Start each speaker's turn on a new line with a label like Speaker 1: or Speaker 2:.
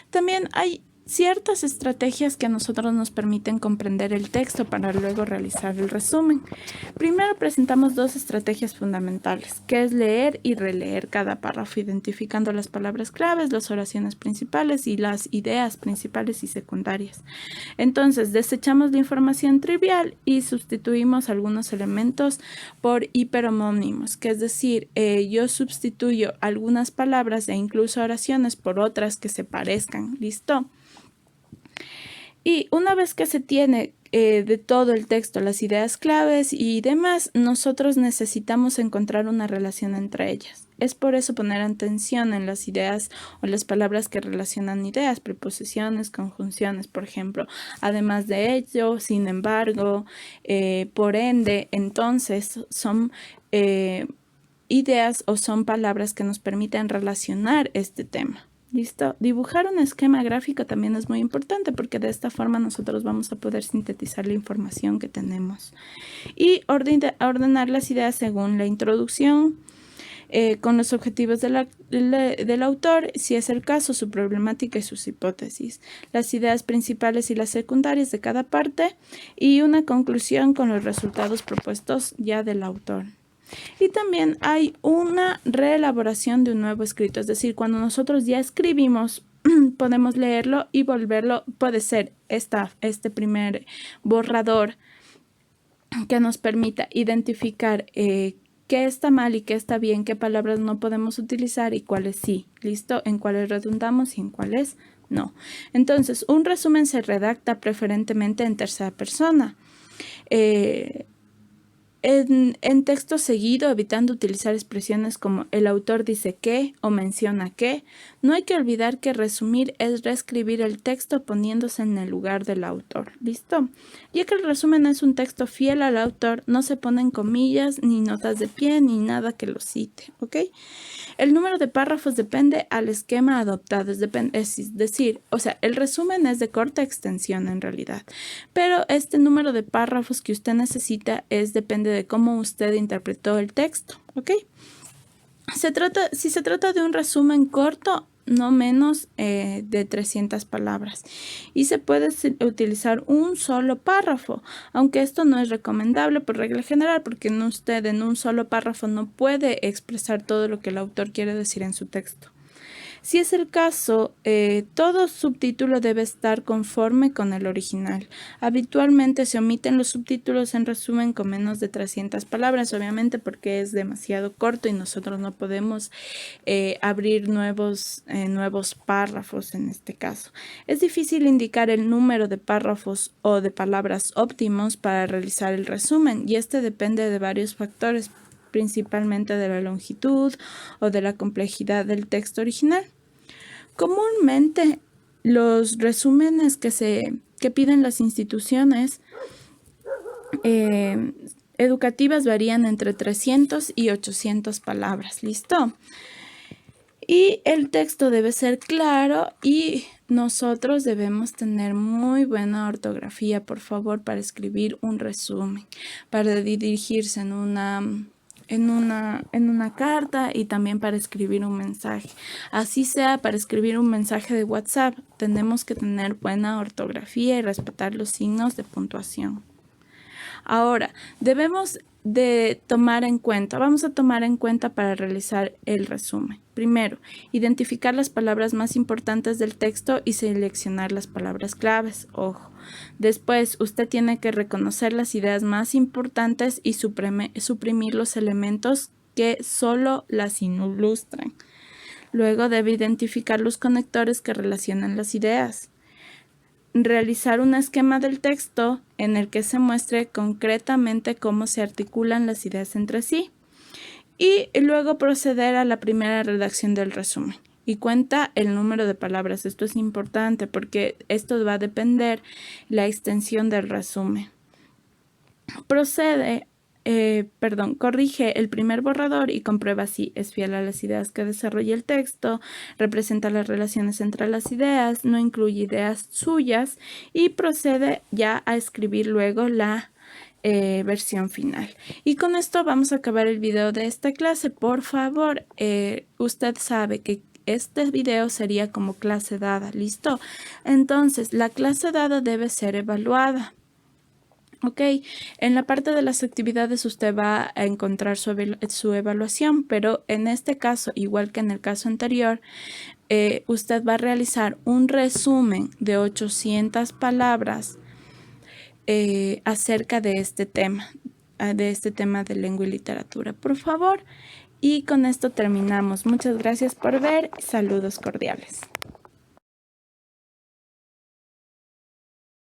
Speaker 1: También hay ciertas estrategias que a nosotros nos permiten comprender el texto para luego realizar el resumen. Primero presentamos dos estrategias fundamentales, que es leer y releer cada párrafo, identificando las palabras claves, las oraciones principales y las ideas principales y secundarias. Entonces, desechamos la información trivial y sustituimos algunos elementos por hiperhomónimos, que es decir, yo sustituyo algunas palabras e incluso oraciones por otras que se parezcan. ¿Listo? Y una vez que se tiene de todo el texto, las ideas claves y demás, nosotros necesitamos encontrar una relación entre ellas. Es por eso poner atención en las ideas o las palabras que relacionan ideas, preposiciones, conjunciones, por ejemplo. Además de ello, sin embargo, por ende, entonces son ideas o son palabras que nos permiten relacionar este tema. ¿Listo? Dibujar un esquema gráfico también es muy importante porque de esta forma nosotros vamos a poder sintetizar la información que tenemos y ordenar las ideas según la introducción, con los objetivos del autor, si es el caso, su problemática y sus hipótesis, las ideas principales y las secundarias de cada parte y una conclusión con los resultados propuestos ya del autor. Y también hay una reelaboración de un nuevo escrito, es decir, cuando nosotros ya escribimos, podemos leerlo y volverlo, puede ser este primer borrador que nos permita identificar qué está mal y qué está bien, qué palabras no podemos utilizar y cuáles sí, ¿listo? En cuáles redundamos y en cuáles no. Entonces, un resumen se redacta preferentemente en tercera persona. En texto seguido, evitando utilizar expresiones como el autor dice que o menciona que. No hay que olvidar que resumir es reescribir el texto poniéndose en el lugar del autor. ¿Listo? Ya que el resumen es un texto fiel al autor, no se ponen comillas, ni notas de pie, ni nada que lo cite. ¿Ok? El número de párrafos depende al esquema adoptado, es decir, o sea, el resumen es de corta extensión en realidad, pero este número de párrafos que usted necesita depende de cómo usted interpretó el texto, ¿ok? Si se trata de un resumen corto, no menos de 300 palabras y se puede utilizar un solo párrafo, aunque esto no es recomendable por regla general porque usted en un solo párrafo no puede expresar todo lo que el autor quiere decir en su texto. Si es el caso, todo subtítulo debe estar conforme con el original. Habitualmente se omiten los subtítulos en resumen con menos de 300 palabras, obviamente porque es demasiado corto y nosotros no podemos abrir nuevos párrafos en este caso. Es difícil indicar el número de párrafos o de palabras óptimos para realizar el resumen y este depende de varios factores, principalmente de la longitud o de la complejidad del texto original. Comúnmente, los resúmenes que piden las instituciones educativas varían entre 300 y 800 palabras. ¿Listo? Y el texto debe ser claro y nosotros debemos tener muy buena ortografía, por favor, para escribir un resumen, para dirigirse en una carta y también para escribir un mensaje. Así sea, para escribir un mensaje de WhatsApp, tenemos que tener buena ortografía y respetar los signos de puntuación. Ahora, vamos a tomar en cuenta para realizar el resumen. Primero, identificar las palabras más importantes del texto y seleccionar las palabras claves. Ojo. Después, usted tiene que reconocer las ideas más importantes y suprimir los elementos que solo las ilustran. Luego, debe identificar los conectores que relacionan las ideas. Realizar un esquema del texto en el que se muestre concretamente cómo se articulan las ideas entre sí y luego proceder a la primera redacción del resumen y cuenta el número de palabras. Esto es importante porque esto va a depender la extensión del resumen. Corrige el primer borrador y comprueba si es fiel a las ideas que desarrolla el texto, representa las relaciones entre las ideas, no incluye ideas suyas y procede ya a escribir luego la versión final. Y con esto vamos a acabar el video de esta clase. Por favor, usted sabe que este video sería como clase dada, ¿listo? Entonces, la clase dada debe ser evaluada. Ok, en la parte de las actividades usted va a encontrar su evaluación, pero en este caso, igual que en el caso anterior, usted va a realizar un resumen de 800 palabras acerca de este tema de lengua y literatura, por favor. Y con esto terminamos. Muchas gracias por ver. Saludos cordiales.